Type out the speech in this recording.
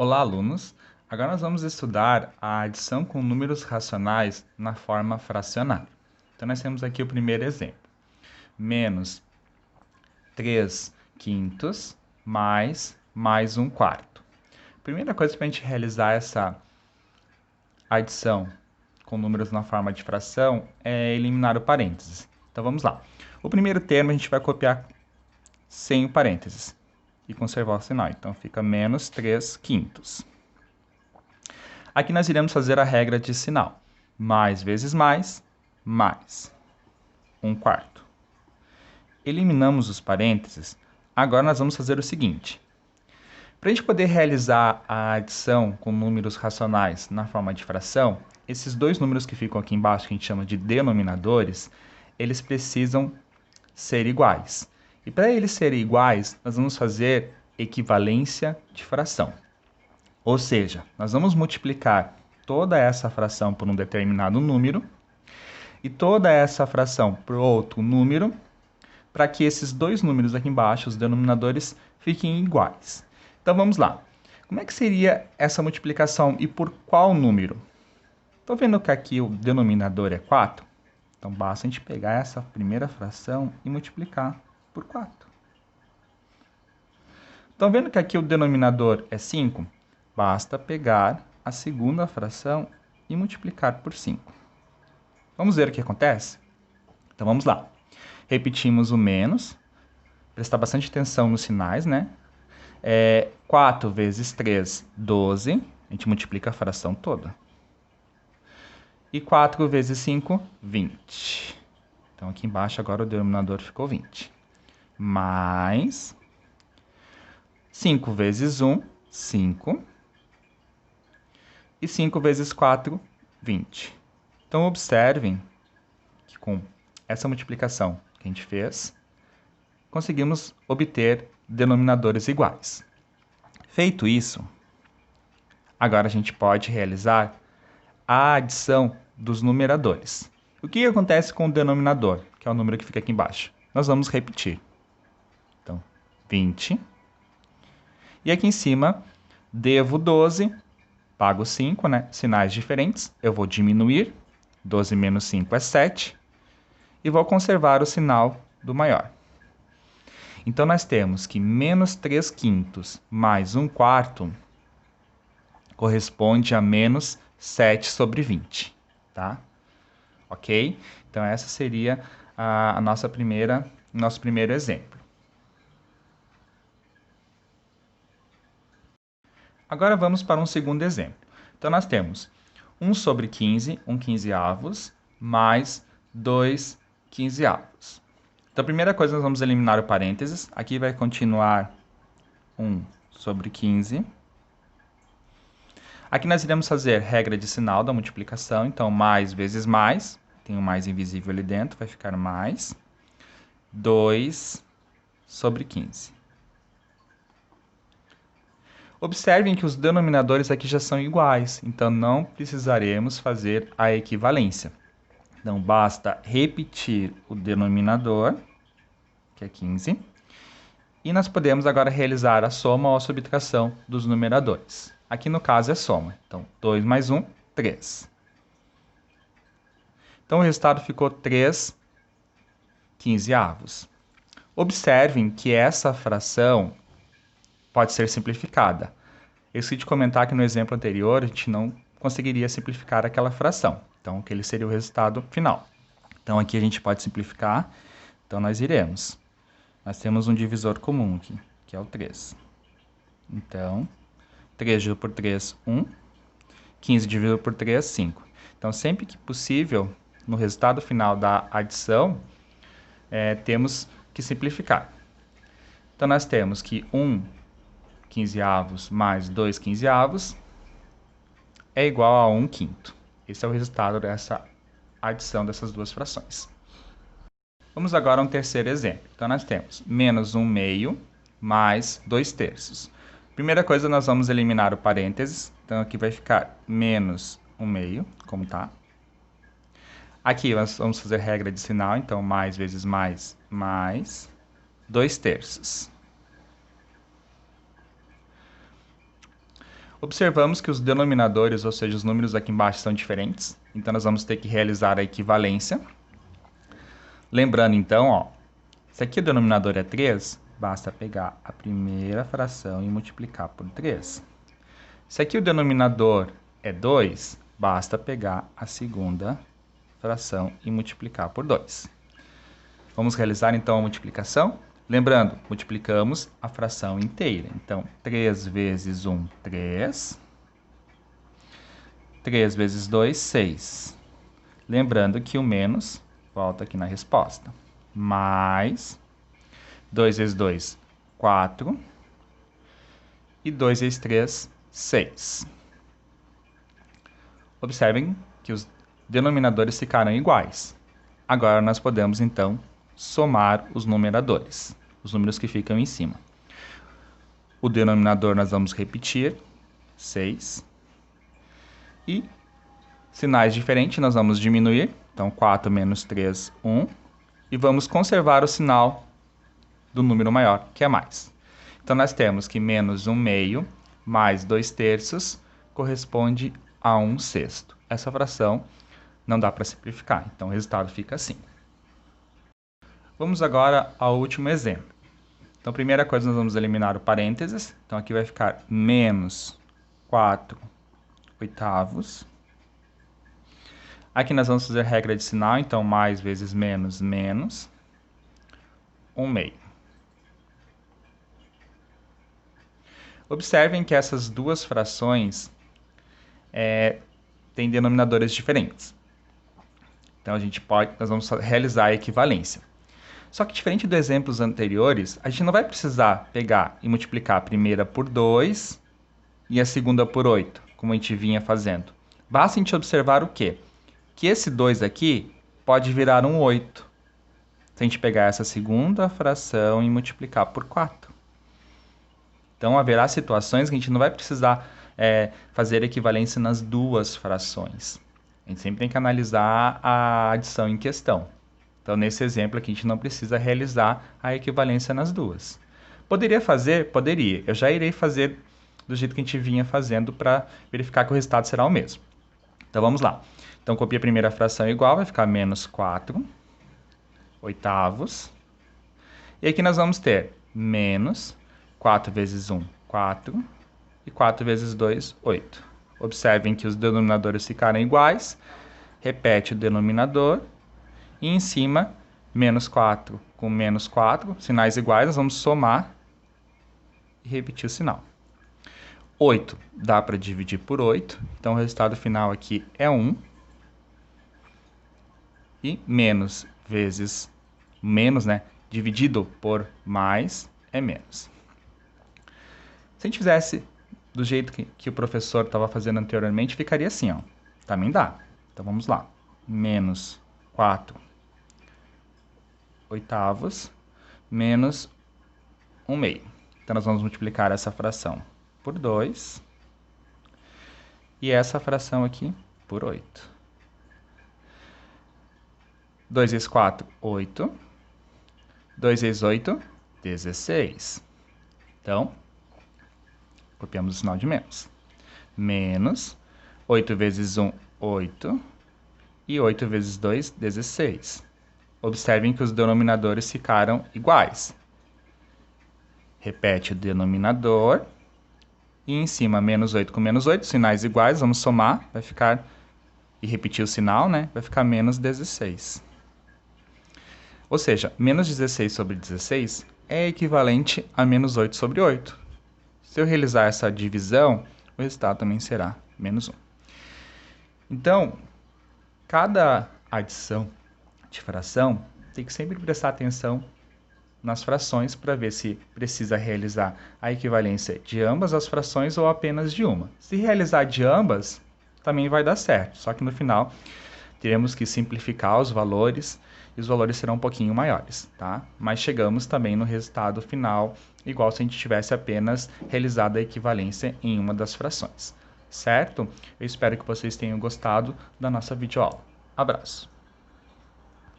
Olá, alunos! Agora nós vamos estudar a adição com números racionais na forma fracionária. Então, nós temos aqui o primeiro exemplo. Menos 3 quintos mais 1 quarto. Primeira coisa para a gente realizar essa adição com números na forma de fração é eliminar o parênteses. Então, vamos lá. O primeiro termo a gente vai copiar sem o parênteses e conservar o sinal. Então, fica menos 3 quintos. Aqui nós iremos fazer a regra de sinal. Mais vezes mais 1 quarto. Eliminamos os parênteses. Agora nós vamos fazer o seguinte. Para a gente poder realizar a adição com números racionais na forma de fração, esses dois números que ficam aqui embaixo, que a gente chama de denominadores, eles precisam ser iguais. E para eles serem iguais, nós vamos fazer equivalência de fração. Ou seja, nós vamos multiplicar toda essa fração por um determinado número e toda essa fração por outro número para que esses dois números aqui embaixo, os denominadores, fiquem iguais. Então vamos lá. Como é que seria essa multiplicação e por qual número? Estou vendo que aqui o denominador é 4. Então basta a gente pegar essa primeira fração e multiplicar por 4. Estão vendo que aqui o denominador é 5? Basta pegar a segunda fração e multiplicar por 5. Vamos ver o que acontece? Então vamos lá. Repetimos o menos. Prestar bastante atenção nos sinais, né? 4 vezes 3, 12. A gente multiplica a fração toda. E 4 vezes 5, 20. Então aqui embaixo agora o denominador ficou 20. Mais 5 vezes 1, 5. E 5 vezes 4, 20. Então, observem que com essa multiplicação que a gente fez, conseguimos obter denominadores iguais. Feito isso, agora a gente pode realizar a adição dos numeradores. O que acontece com o denominador, que é o número que fica aqui embaixo? Nós vamos repetir. Então, 20. E aqui em cima, devo 12. Pago 5, né? Sinais diferentes. Eu vou diminuir. 12 menos 5 é 7. E vou conservar o sinal do maior. Então, nós temos que menos 3 quintos mais 1 quarto corresponde a menos 7 sobre 20. Tá? Ok? Então, essa seria nosso primeiro exemplo. Agora vamos para um segundo exemplo. Então, nós temos 1 sobre 15, 1 quinzeavos, mais 2 quinzeavos. Então, a primeira coisa, nós vamos eliminar o parênteses. Aqui vai continuar 1 sobre 15. Aqui nós iremos fazer regra de sinal da multiplicação. Então, mais vezes mais. Tem um mais invisível ali dentro, vai ficar mais 2 sobre 15. Observem que os denominadores aqui já são iguais, então não precisaremos fazer a equivalência. Então, basta repetir o denominador, que é 15, e nós podemos agora realizar a soma ou a subtração dos numeradores. Aqui no caso é soma, então 2 mais 1, 3. Então o resultado ficou 3 quinzeavos. Observem que essa fração pode ser simplificada. Eu esqueci de comentar que no exemplo anterior a gente não conseguiria simplificar aquela fração. Então, aquele seria o resultado final. Então, aqui a gente pode simplificar. Então, nós iremos. Nós temos um divisor comum aqui, que é o 3. Então, 3 dividido por 3, 1. 15 dividido por 3, 5. Então, sempre que possível, no resultado final da adição, temos que simplificar. Então, nós temos que 1 quinzeavos mais 2 quinzeavos é igual a 1 quinto. Esse é o resultado dessa adição dessas duas frações. Vamos agora a um terceiro exemplo. Então, nós temos menos 1 meio mais 2 terços. Primeira coisa, nós vamos eliminar o parênteses. Então, aqui vai ficar menos 1 meio, como está. Aqui nós vamos fazer regra de sinal. Então, mais vezes mais 2 terços. Observamos que os denominadores, ou seja, os números aqui embaixo, são diferentes. Então, nós vamos ter que realizar a equivalência. Lembrando, então, ó, se aqui o denominador é 3, basta pegar a primeira fração e multiplicar por 3. Se aqui o denominador é 2, basta pegar a segunda fração e multiplicar por 2. Vamos realizar, então, a multiplicação. Lembrando, multiplicamos a fração inteira. Então, 3 vezes 1, 3. 3 vezes 2, 6. Lembrando que o menos volta aqui na resposta. Mais 2 vezes 2, 4. E 2 vezes 3, 6. Observem que os denominadores ficaram iguais. Agora, nós podemos, então, somar os numeradores, os números que ficam em cima. O denominador nós vamos repetir, 6. E sinais diferentes nós vamos diminuir. Então, 4 menos 3, 1. E vamos conservar o sinal do número maior, que é mais. Então, nós temos que menos 1/2 mais 2/3 corresponde a 1/6. Essa fração não dá para simplificar, então o resultado fica assim. Vamos agora ao último exemplo. Então, primeira coisa, nós vamos eliminar o parênteses. Então, aqui vai ficar menos 4/8. Aqui nós vamos fazer regra de sinal, então mais vezes menos, menos 1/2. Observem que essas duas frações têm denominadores diferentes. Então, nós vamos realizar a equivalência. Só que, diferente dos exemplos anteriores, a gente não vai precisar pegar e multiplicar a primeira por 2 e a segunda por 8, como a gente vinha fazendo. Basta a gente observar o quê? Que esse 2 aqui pode virar um 8. Se a gente pegar essa segunda fração e multiplicar por 4. Então, haverá situações que a gente não vai precisar fazer equivalência nas duas frações. A gente sempre tem que analisar a adição em questão. Então, nesse exemplo aqui, a gente não precisa realizar a equivalência nas duas. Poderia fazer? Poderia. Eu já irei fazer do jeito que a gente vinha fazendo para verificar que o resultado será o mesmo. Então, vamos lá. Então, copia a primeira fração igual, vai ficar menos 4/8. E aqui nós vamos ter menos 4 vezes 1, 4. E 4 vezes 2, 8. Observem que os denominadores ficaram iguais. Repete o denominador. E em cima, menos 4 com menos 4, sinais iguais, nós vamos somar e repetir o sinal. 8 dá para dividir por 8, então o resultado final aqui é 1. E menos vezes menos, né, dividido por mais, é menos. Se a gente fizesse do jeito que o professor estava fazendo anteriormente, ficaria assim, ó. Também dá. Então, vamos lá. Menos 4/8 menos 1/2. Então, nós vamos multiplicar essa fração por 2 e essa fração aqui por 8. 2 vezes 4, 8. 2 vezes 8, 16. Então, copiamos o sinal de menos. Menos 8 vezes 1, 8. E 8 vezes 2, 16. Observem que os denominadores ficaram iguais. Repete o denominador. E em cima, menos 8 com menos 8, sinais iguais, vamos somar. Vai ficar, e repetir o sinal, né? Vai ficar menos 16. Ou seja, menos 16 sobre 16 é equivalente a menos 8 sobre 8. Se eu realizar essa divisão, o resultado também será menos 1. Então, cada adição de fração tem que sempre prestar atenção nas frações para ver se precisa realizar a equivalência de ambas as frações ou apenas de uma. Se realizar de ambas, também vai dar certo, só que no final teremos que simplificar os valores e os valores serão um pouquinho maiores, tá? Mas chegamos também no resultado final, igual se a gente tivesse apenas realizado a equivalência em uma das frações, certo? Eu espero que vocês tenham gostado da nossa videoaula. Abraço!